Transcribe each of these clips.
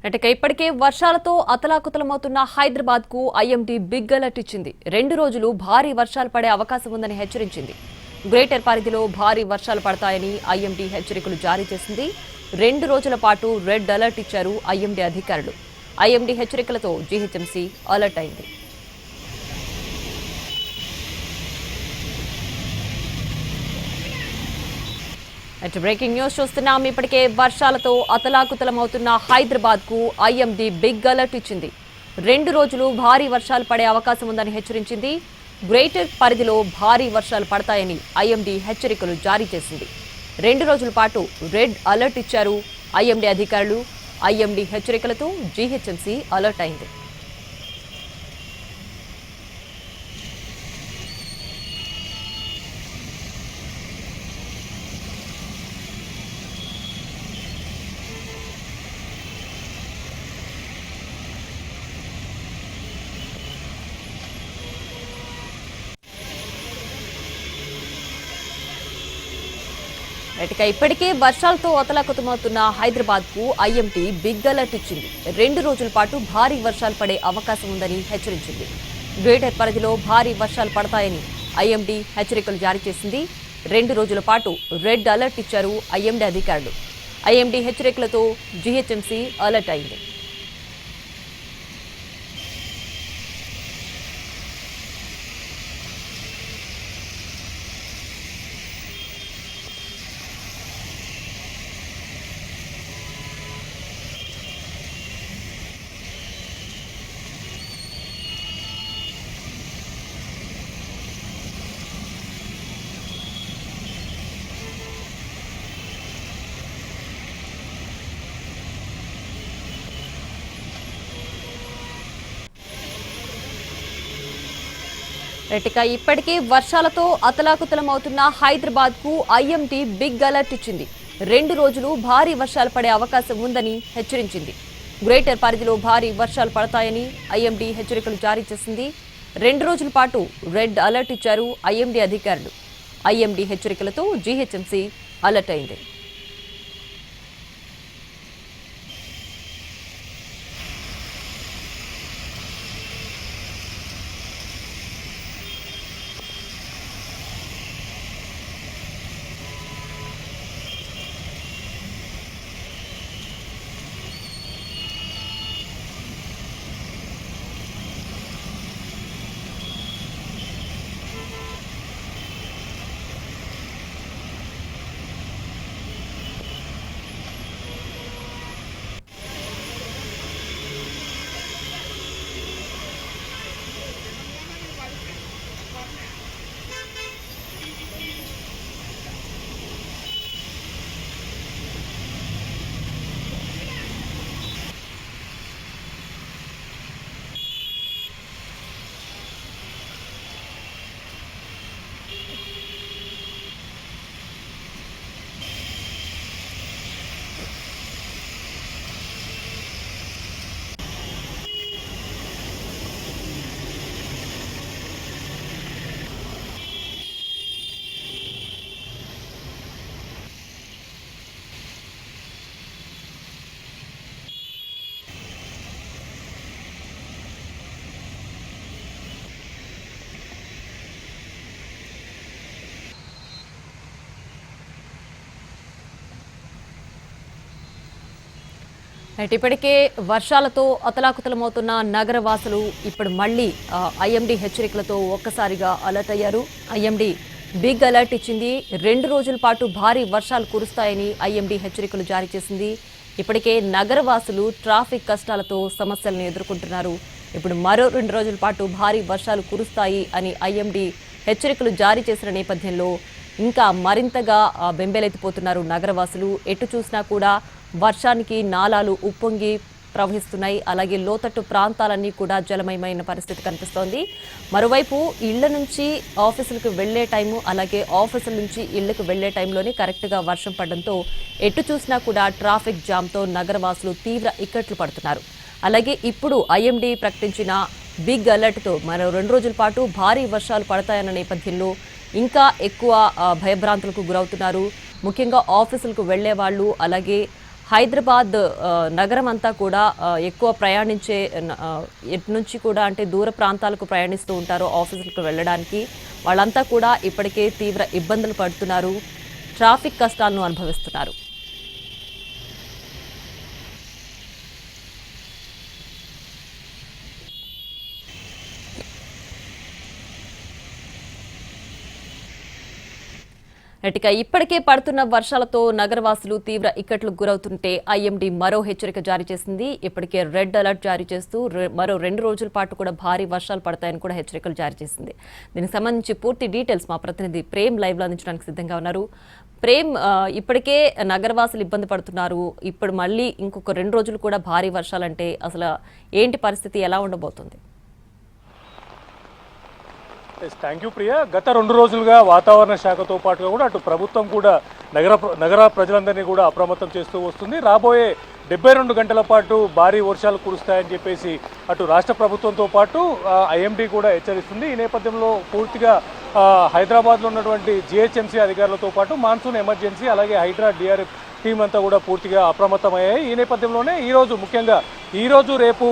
అంటే ఇప్పటికే వర్షాలతో అతలాకుతలమవుతున్న హైదరాబాద్ కు ఐఎండీ బిగ్ అలర్ట్ ఇచ్చింది. 2 రోజులు భారీ వర్షాలు పడే అవకాశం ఉందని హెచ్చరించింది. గ్రేటర్ పరిధిలో భారీ వర్షాలు పడతాయని ఐఎండీ హెచ్చరికలు జారీ చేసింది. 2 రోజుల పాటు రెడ్ అలర్ట్ ఇచ్చారు ఐఎండీ అధికారులు. ఐఎండీ హెచ్చరికలతో జీహెచ్ఎంసీ అలర్ట్ అయింది. బ్రేకింగ్ న్యూస్ చూస్తున్నాం. ఇప్పటికే వర్షాలతో అతలాకుతలమవుతున్న హైదరాబాద్ కు ఐఎండీ బిగ్ అలర్ట్ ఇచ్చింది. 2 రోజులు భారీ వర్షాలు పడే అవకాశం ఉందని హెచ్చరించింది. గ్రేటర్ పరిధిలో భారీ వర్షాలు పడతాయని ఐఎండీ హెచ్చరికలు జారీ చేసింది. 2 రోజుల పాటు రెడ్ అలర్ట్ ఇచ్చారు ఐఎండీ అధికారులు. ఐఎండీ హెచ్చరికలతో జీహెచ్ఎంసీ అలర్ట్ అయింది. ఇప్పటికే వర్షాలతో అతలాకుతమవుతున్న హైదరాబాద్ కు ఐఎండీ బిగ్ అలర్ట్ ఇచ్చింది. 2 రోజుల పాటు భారీ వర్షాలు పడే అవకాశం ఉందని హెచ్చరించింది. గ్రేటర్ పరిధిలో భారీ వర్షాలు పడతాయని ఐఎండీ హెచ్చరికలు జారీ చేసింది. 2 రోజుల పాటు రెడ్ అలర్ట్ ఇచ్చారు ఐఎండీ అధికారులు. ఐఎండీ హెచ్చరికలతో జీహెచ్ఎంసీ అలర్ట్ అయింది. ఇప్పటికే వర్షాలతో అతలాకుతలమవుతున్న హైదరాబాద్ కు ఐఎండీ బిగ్ అలర్ట్ ఇచ్చింది. 2 రోజులు భారీ వర్షాలు పడే అవకాశం ఉందని హెచ్చరించింది. గ్రేటర్ పరిధిలో భారీ వర్షాలు పడతాయని ఐఎండీ హెచ్చరికలు జారీ చేసింది. 2 రోజుల పాటు రెడ్ అలర్ట్ ఇచ్చారు ఐఎండీ అధికారులు. ఐఎండీ హెచ్చరికలతో జీహెచ్ఎంసీ అలర్ట్ అయింది. ఇప్పటికే వర్షాలతో అతలాకుతలమవుతున్న నగర వాసులు ఇప్పుడు మళ్లీ ఐఎండీ హెచ్చరికలతో ఒక్కసారిగా అలర్ట్ అయ్యారు. ఐఎండీ బిగ్ అలర్ట్ ఇచ్చింది. 2 రోజుల పాటు భారీ వర్షాలు కురుస్తాయని ఐఎండీ హెచ్చరికలు జారీ చేసింది. ఇప్పటికే నగర వాసులు ట్రాఫిక్ కష్టాలతో సమస్యలను ఎదుర్కొంటున్నారు. ఇప్పుడు మరో 2 రోజుల పాటు భారీ వర్షాలు కురుస్తాయి అని ఐఎండీ హెచ్చరికలు జారీ చేసిన నేపథ్యంలో ఇంకా మరింతగా బెంబేలెత్తిపోతున్నారు నగరవాసులు. ఎటు చూసినా కూడా వర్షానికి నాలాలు ఉప్పొంగి ప్రవహిస్తున్నాయి. అలాగే లోతట్టు ప్రాంతాలన్నీ కూడా జలమయమైన పరిస్థితి కనిపిస్తోంది. మరోవైపు ఇళ్ల నుంచి ఆఫీసులకు వెళ్లే టైము, అలాగే ఆఫీసుల నుంచి ఇళ్లకు వెళ్లే టైంలోనే కరెక్ట్గా వర్షం పడడంతో ఎటు చూసినా కూడా ట్రాఫిక్ జామ్తో నగరవాసులు తీవ్ర ఇక్కట్లు పడుతున్నారు. అలాగే ఇప్పుడు ఐఎండీ ప్రకటించిన బిగ్ అలర్ట్తో మరో 2 రోజుల పాటు భారీ వర్షాలు పడతాయన్న నేపథ్యంలో ఇంకా ఎక్కువ భయభ్రాంతులకు గురవుతున్నారు. ముఖ్యంగా ఆఫీసులకు వెళ్లే వాళ్ళు, అలాగే హైదరాబాద్ నగరం అంతా కూడా ఎక్కువ ప్రయాణించే ఎటు నుంచి కూడా అంటే దూర ప్రాంతాలకు ప్రయాణిస్తూ ఉంటారు ఆఫీసులకు వెళ్ళడానికి. వాళ్ళంతా కూడా ఇప్పటికే తీవ్ర ఇబ్బందులు పడుతున్నారు, ట్రాఫిక్ కష్టాలను అనుభవిస్తున్నారు. ఇక ఇప్పటికే పడుతున్న వర్షాలతో నగరవాసులు తీవ్ర ఇక్కట్లకు గురవుతుంటే ఐఎండీ మరో హెచ్చరిక జారీ చేసింది. ఇప్పటికే రెడ్ అలర్ట్ జారీ చేస్తూ మరో 2 రోజుల పాటు కూడా భారీ వర్షాలు పడతాయని కూడా హెచ్చరికలు జారీ చేసింది. దీనికి సంబంధించి పూర్తి డీటెయిల్స్ మా ప్రతినిధి ప్రేమ్ లైవ్ లో అందించడానికి సిద్ధంగా ఉన్నారు. ప్రేమ్, ఇప్పటికే నగరవాసులు ఇబ్బంది పడుతున్నారు, ఇప్పుడు మళ్ళీ ఇంకొక 2 రోజులు కూడా భారీ వర్షాలంటే అసలు ఏంటి పరిస్థితి, ఎలా ఉండబోతుంది? Thank you Priya. గత 2 రోజులుగా వాతావరణ శాఖతో పాటుగా కూడా అటు ప్రభుత్వం కూడా నగర ప్రజలందరినీ కూడా అప్రమత్తం చేస్తూ వస్తుంది. రాబోయే 72 గంటల పాటు భారీ వర్షాలు కురుస్తాయని చెప్పేసి అటు రాష్ట్ర ప్రభుత్వంతో పాటు ఐఎండీ కూడా హెచ్చరిస్తుంది. ఈ నేపథ్యంలో పూర్తిగా హైదరాబాద్లో ఉన్నటువంటి జిహెచ్ఎంసీ అధికారులతో పాటు మాన్సూన్ ఎమర్జెన్సీ అలాగే హైడ్రా డిఆర్ఎఫ్ టీం అంతా కూడా పూర్తిగా అప్రమత్తమయ్యాయి. ఈ నేపథ్యంలోనే ఈరోజు ముఖ్యంగా ఈరోజు రేపు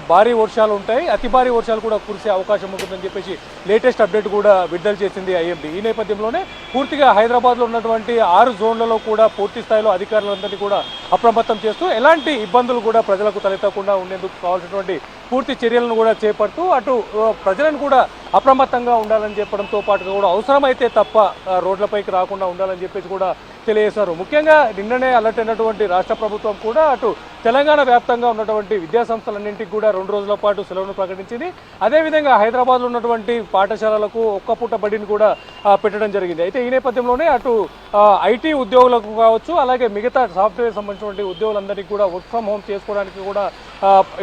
భారీ వర్షాలు ఉంటాయి, అతి భారీ వర్షాలు కూడా కురిసే అవకాశం ఉంటుందని చెప్పేసి లేటెస్ట్ అప్డేట్ కూడా విడుదల చేసింది ఐఎండీ. ఈ నేపథ్యంలోనే పూర్తిగా హైదరాబాద్లో ఉన్నటువంటి 6 జోన్లలో కూడా పూర్తి స్థాయిలో అధికారులందరినీ కూడా అప్రమత్తం చేస్తూ ఎలాంటి ఇబ్బందులు కూడా ప్రజలకు తలెత్తకుండా ఉండేందుకు కావాల్సినటువంటి పూర్తి చర్యలను కూడా చేపడుతూ అటు ప్రజలను కూడా అప్రమత్తంగా ఉండాలని చెప్పడంతో పాటుగా కూడా అవసరమైతే తప్ప రోడ్లపైకి రాకుండా ఉండాలని చెప్పేసి కూడా తెలియజేశారు. ముఖ్యంగా నిన్ననే అలర్ట్ అయినటువంటి రాష్ట్ర ప్రభుత్వం కూడా అటు తెలంగాణ వ్యాప్తంగా ఉన్నటువంటి విద్యాసంస్థలన్నింటికి కూడా 2 రోజుల పాటు సెలవును ప్రకటించింది. అదేవిధంగా హైదరాబాద్లో ఉన్నటువంటి పాఠశాలలకు ఒక్క పూట బడిని కూడా పెట్టడం జరిగింది. అయితే ఈ నేపథ్యంలోనే అటు ఐటీ ఉద్యోగులకు కావచ్చు అలాగే మిగతా సాఫ్ట్వేర్ సంబంధించినటువంటి ఉద్యోగులందరికీ కూడా వర్క్ ఫ్రమ్ హోమ్ చేసుకోవడానికి కూడా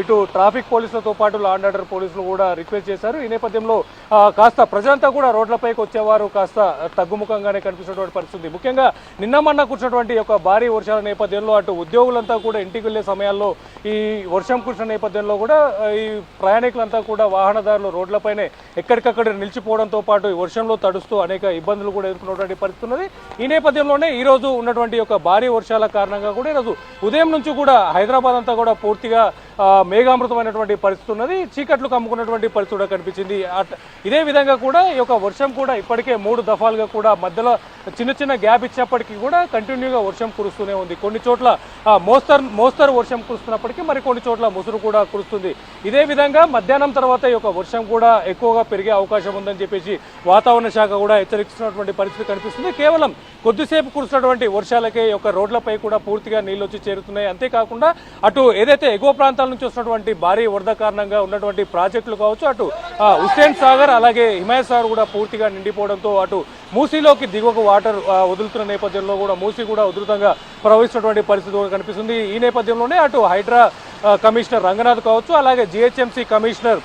ఇటు ట్రాఫిక్ పోలీసులతో పాటు లా అండ్ ఆర్డర్ పోలీసులు కూడా రిక్వెస్ట్ చేశారు. ఈ నేపథ్యంలో కాస్త ప్రజలంతా కూడా రోడ్లపైకి వచ్చేవారు కాస్త తగ్గుముఖంగానే కనిపిస్తున్నటువంటి పరిస్థితి. ముఖ్యంగా నిన్న మొన్న కురిసినటువంటి ఒక భారీ వర్షాల నేపథ్యంలో అటు ఉద్యోగులంతా కూడా ఇంటికి వెళ్లే సమయాల్లో ఈ వర్షం కురిసిన నేపథ్యంలో కూడా ఈ ప్రయాణికులంతా కూడా వాహనదారులు రోడ్లపైనే ఎక్కడికక్కడ నిలిచిపోవడంతో పాటు ఈ వర్షంలో తడుస్తూ అనేక ఇబ్బందులు కూడా ఎదుర్కొన్నటువంటి పరిస్థితి ఉన్నది. ఈ నేపథ్యంలోనే ఈ రోజు ఉన్నటువంటి ఒక భారీ వర్షాల కారణంగా కూడా ఈరోజు ఉదయం నుంచి కూడా హైదరాబాద్ అంతా కూడా పూర్తిగా మేఘామృతమైనటువంటి పరిస్థితి ఉన్నది, చీకట్లు కమ్ముకున్నటువంటి పరిస్థితి కూడా కనిపించింది. ఇదే విధంగా కూడా ఈ యొక్క వర్షం కూడా ఇప్పటికే 3 దఫాలుగా కూడా మధ్యలో చిన్న గ్యాప్ ఇచ్చినప్పటికీ కూడా కంటిన్యూగా వర్షం కురుస్తూనే ఉంది. కొన్ని చోట్ల మోస్తరు వర్షం కురుస్తున్నప్పటికీ మరి కొన్ని చోట్ల ముసురు కూడా కురుస్తుంది. ఇదే విధంగా మధ్యాహ్నం తర్వాత ఈ యొక్క వర్షం కూడా ఎక్కువగా పెరిగే అవకాశం ఉందని చెప్పేసి వాతావరణ శాఖ కూడా హెచ్చరిస్తున్నటువంటి పరిస్థితి కనిపిస్తుంది. కేవలం కొద్దిసేపు కురుస్తున్నటువంటి వర్షాలకే ఈ యొక్క రోడ్లపై కూడా పూర్తిగా నీళ్లు వచ్చి చేరుతున్నాయి. అంతేకాకుండా అటు ఏదైతే ఎగువ ప్రాంతాల నుంచి వస్తున్నటువంటి భారీ వరద కారణంగా ఉన్నటువంటి ప్రాజెక్టులు కావచ్చు, అటు హుస్సేన్ సాగర్ అలాగే హిమాయత్ సాగర్ కూడా పూర్తిగా నిండిపోవడంతో అటు మూసీలోకి దిగువకు వాటర్ వదులుతున్న నేపథ్యంలో కూడా మూసీ కూడా ఉధృతంగా ప్రవహిస్తున్నటువంటి పరిస్థితి కూడా కనిపిస్తుంది. ఈ నేపథ్యంలోనే అటు హైడ్రా కమిషనర్ రంగనాథ్ కావచ్చు అలాగే జిహెచ్ఎంసీ కమిషనర్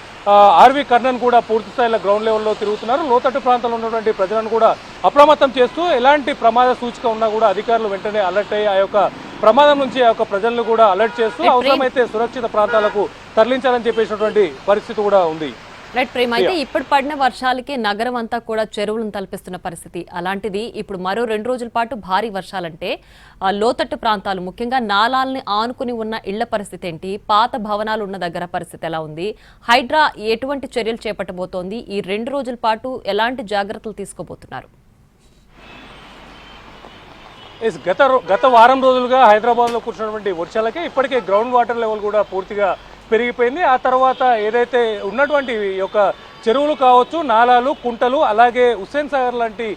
ఆర్వి కర్ణన్ కూడా పూర్తి స్థాయిలో గ్రౌండ్ లెవెల్లో తిరుగుతున్నారు. లోతట్టు ప్రాంతంలో ఉన్నటువంటి ప్రజలను కూడా అప్రమత్తం చేస్తూ ఎలాంటి ప్రమాద సూచిక ఉన్నా కూడా అధికారులు వెంటనే అలర్ట్ అయ్యి ఆ యొక్క ప్రమాదం నుంచి ఆ యొక్క ప్రజలను కూడా అలర్ట్ చేస్తూ అవసరమైతే సురక్షిత ప్రాంతాలకు తరలించాలని చెప్పేసినటువంటి పరిస్థితి కూడా ఉంది. రైట్ ప్రేమ్, అయితే ఇప్పుడు పడిన వర్షాలకి నగరం అంతా కూడా చెరువులను తలపిస్తున్న పరిస్థితి. అలాంటిది ఇప్పుడు మరో 2 రోజుల పాటు భారీ వర్షాలంటే లోతట్టు ప్రాంతాలు ముఖ్యంగా నాలాల్ని ఆనుకుని ఉన్న ఇళ్ల పరిస్థితి ఏంటి, పాత భవనాలు ఉన్న దగ్గర పరిస్థితి ఎలా ఉంది, హైడ్రా ఎటువంటి చర్యలు చేపట్టబోతోంది, ఈ 2 రోజుల పాటు ఎలాంటి జాగ్రత్తలు తీసుకోబోతున్నారు? గత వారం రోజులుగా హైదరాబాద్లో కురిసినటువంటి వర్షాలకే ఇప్పటికే గ్రౌండ్ వాటర్ లెవెల్ కూడా పూర్తిగా పెరిగిపోయింది. ఆ తర్వాత ఏదైతే ఉన్నటువంటి యొక్క చెరువులు కావచ్చు, నాలాలు, కుంటలు అలాగే హుస్సేన్ సాగర్ లాంటి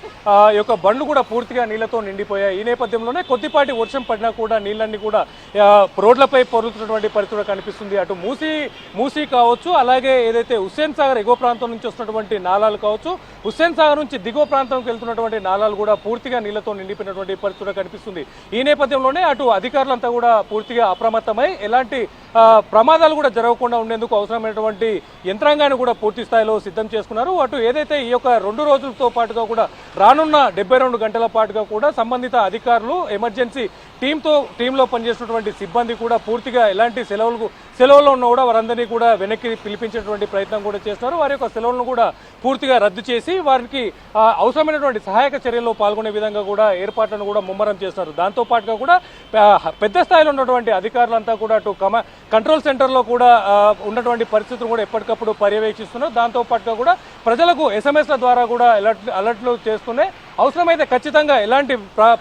యొక్క బండ్లు కూడా పూర్తిగా నీళ్లతో నిండిపోయాయి. ఈ నేపథ్యంలోనే కొద్దిపాటి వర్షం పడినా కూడా నీళ్ళన్నీ కూడా రోడ్లపై పొరులుతున్నటువంటి పరిస్థితి కనిపిస్తుంది. అటు మూసీ కావచ్చు అలాగే ఏదైతే హుస్సేన్ సాగర్ ఎగువ ప్రాంతం నుంచి వస్తున్నటువంటి నాలాలు కావచ్చు, హుస్సేన్ సాగర్ నుంచి దిగువ ప్రాంతంకి వెళ్తున్నటువంటి నాలాలు కూడా పూర్తిగా నీళ్లతో నిండిపోయినటువంటి పరిస్థితి కనిపిస్తుంది. ఈ నేపథ్యంలోనే అటు అధికారులంతా కూడా పూర్తిగా అప్రమత్తమై ఎలాంటి ప్రమాదాలు కూడా జరగకుండా ఉండేందుకు అవసరమైనటువంటి యంత్రాంగాన్ని కూడా పూర్తి స్థాయిలో సిద్ధం చేసుకున్నారు. అటు ఏదైతే ఈ యొక్క 2 రోజులతో పాటుగా కూడా రానున్న 72 గంటల పాటుగా కూడా సంబంధిత అధికారులు ఎమర్జెన్సీ టీంలో పనిచేస్తున్నటువంటి సిబ్బంది కూడా పూర్తిగా ఎలాంటి సెలవుల్లో ఉన్న కూడా వారందరినీ కూడా వెనక్కి పిలిపించేటువంటి ప్రయత్నం కూడా చేస్తున్నారు. వారి యొక్క సెలవులను కూడా పూర్తిగా రద్దు చేసి వారికి అవసరమైనటువంటి సహాయక చర్యల్లో పాల్గొనే విధంగా కూడా ఏర్పాట్లను కూడా ముమ్మరం చేస్తున్నారు. దాంతో పాటుగా కూడా పెద్ద స్థాయిలో ఉన్నటువంటి అధికారులంతా కూడా అటు కంట్రోల్ సెంటర్లో కూడా ఉన్నటువంటి పరిస్థితులు కూడా ఎప్పటికప్పుడు పర్యవేక్షిస్తున్నారు. దాంతో పాటుగా కూడా ప్రజలకు ఎస్ఎంఎస్ల ద్వారా కూడా అలర్ట్లు చేస్తున్నాయి. అవసరమైతే ఖచ్చితంగా ఎలాంటి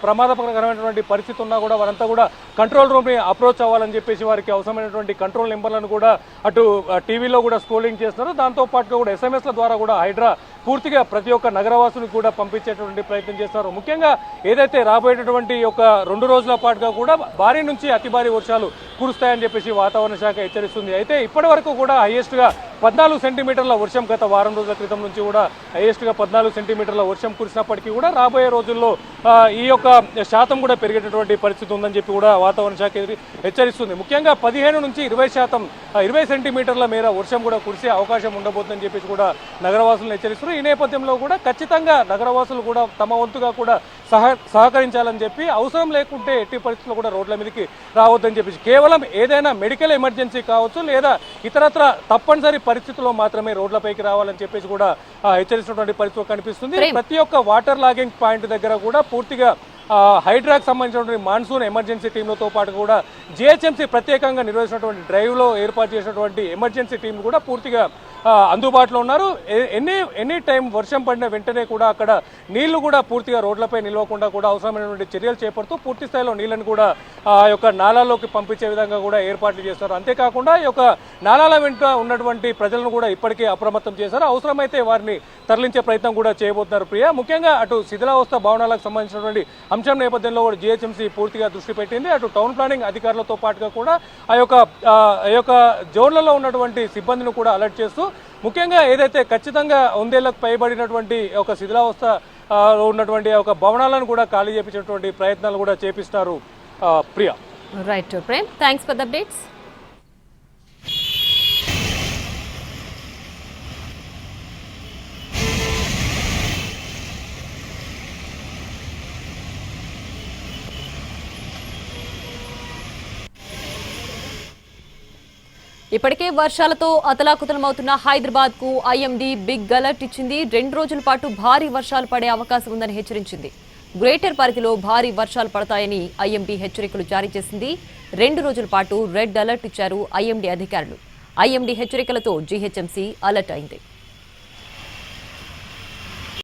ప్రమాదకరమైనటువంటి పరిస్థితి ఉన్నా కూడా వారంతా కూడా కంట్రోల్ రూమ్ని అప్రోచ్ అవ్వాలని చెప్పేసి వారికి అవసరమైనటువంటి కంట్రోల్ నెంబర్లను కూడా అటు టీవీలో కూడా స్క్రోలింగ్ చేస్తున్నారు. దాంతో పాటుగా కూడా ఎస్ఎంఎస్ల ద్వారా కూడా హైడ్రా పూర్తిగా ప్రతి ఒక్క నగరవాసులకు కూడా పంపించేటువంటి ప్రయత్నం చేస్తారు. ముఖ్యంగా ఏదైతే రాబోయేటటువంటి ఒక 2 రోజుల పాటుగా కూడా భారీ నుంచి అతి భారీ వర్షాలు కురుస్తాయని చెప్పేసి వాతావరణ శాఖ హెచ్చరిస్తుంది. అయితే ఇప్పటి వరకు కూడా హైయెస్ట్గా 14 సెంటీమీటర్ల వర్షం గత వారం రోజుల క్రితం నుంచి కూడా హైయెస్ట్గా 14 సెంటీమీటర్ల వర్షం కురిసినప్పటికీ కూడా రాబోయే రోజుల్లో ఈ యొక్క శాతం కూడా పెరిగేటటువంటి పరిస్థితి ఉందని చెప్పి కూడా వాతావరణ శాఖ హెచ్చరిస్తుంది. ముఖ్యంగా 15 నుంచి 20 సెంటీమీటర్ల మేర వర్షం కూడా కురిసే అవకాశం ఉండబోతుందని చెప్పేసి కూడా నగరవాసులను హెచ్చరిస్తున్నారు. ఈ నేపథ్యంలో కూడా ఖచ్చితంగా నగరవాసులు కూడా తమ వంతుగా కూడా సహకరించాలని చెప్పి అవసరం లేకుంటే ఎట్టి పరిస్థితుల్లో కూడా రోడ్ల మీదకి రావద్దని చెప్పేసి కేవలం ఏదైనా మెడికల్ ఎమర్జెన్సీ కావచ్చు లేదా ఇతరత్ర తప్పనిసరి పరిస్థితుల్లో మాత్రమే రోడ్లపైకి రావాలని చెప్పేసి కూడా హెచ్చరిస్తున్నటువంటి పరిస్థితి కనిపిస్తుంది. ప్రతి ఒక్క వాటర్ లాగింగ్ పాయింట్ దగ్గర కూడా పూర్తిగా హైడ్రాకి సంబంధించినటువంటి మాన్సూన్ ఎమర్జెన్సీ టీంలతో పాటు కూడా జిహెచ్ఎంసీ ప్రత్యేకంగా నిర్వహించినటువంటి డ్రైవ్లో ఏర్పాటు చేసినటువంటి ఎమర్జెన్సీ టీం కూడా పూర్తిగా అందుబాటులో ఉన్నారు. ఎనీ టైం వర్షం పడిన వెంటనే కూడా అక్కడ నీళ్లు కూడా పూర్తిగా రోడ్లపై నిలవకుండా కూడా అవసరమైనటువంటి చర్యలు చేపడుతూ పూర్తి స్థాయిలో నీళ్లను కూడా ఆ యొక్క నాలాల్లోకి పంపించే విధంగా కూడా ఏర్పాట్లు చేస్తారు. అంతేకాకుండా ఈ యొక్క నాలాల వెంట ఉన్నటువంటి ప్రజలను కూడా ఇప్పటికే అప్రమత్తం చేశారు. అవసరమైతే వారిని తరలించే ప్రయత్నం కూడా చేయబోతున్నారు. ప్రియ, ముఖ్యంగా అటు శిథిలావస్థ భవనాలకు సంబంధించినటువంటి అంశం నేపథ్యంలో కూడా జిహెచ్ఎంసీ పూర్తిగా దృష్టి పెట్టింది. అటు టౌన్ ప్లానింగ్ అధికారులతో పాటుగా కూడా ఆ యొక్క జోన్లలో ఉన్నటువంటి సిబ్బందిని కూడా అలర్ట్ చేస్తూ ముఖ్యంగా ఏదైతే ఖచ్చితంగా 100 ఏళ్లకు పైబడినటువంటి ఒక శిథిలావస్థ ఉన్నటువంటి ఒక భవనాలను కూడా ఖాళీ చేపించేటువంటి ప్రయత్నాలు కూడా చేపిస్తారు. Priya. Right Prem, thanks for the updates. ఇప్పటికే వర్షాలతో అతలాకుతలమవుతున్న హైదరాబాద్ కు ఐఎండీ బిగ్ అలర్ట్ ఇచ్చింది. 2 రోజుల పాటు భారీ వర్షాలు పడే అవకాశం ఉందని హెచ్చరించింది. గ్రేటర్ పరిధిలో భారీ వర్షాలు పడతాయని ఐఎండీ హెచ్చరికలు జారీ చేసింది. 2 రోజుల పాటు రెడ్ అలర్ట్ ఇచ్చారు ఐఎండీ అధికారులు. ఐఎండీ హెచ్చరికలతో జీహెచ్ఎంసీ అలర్ట్ అయింది.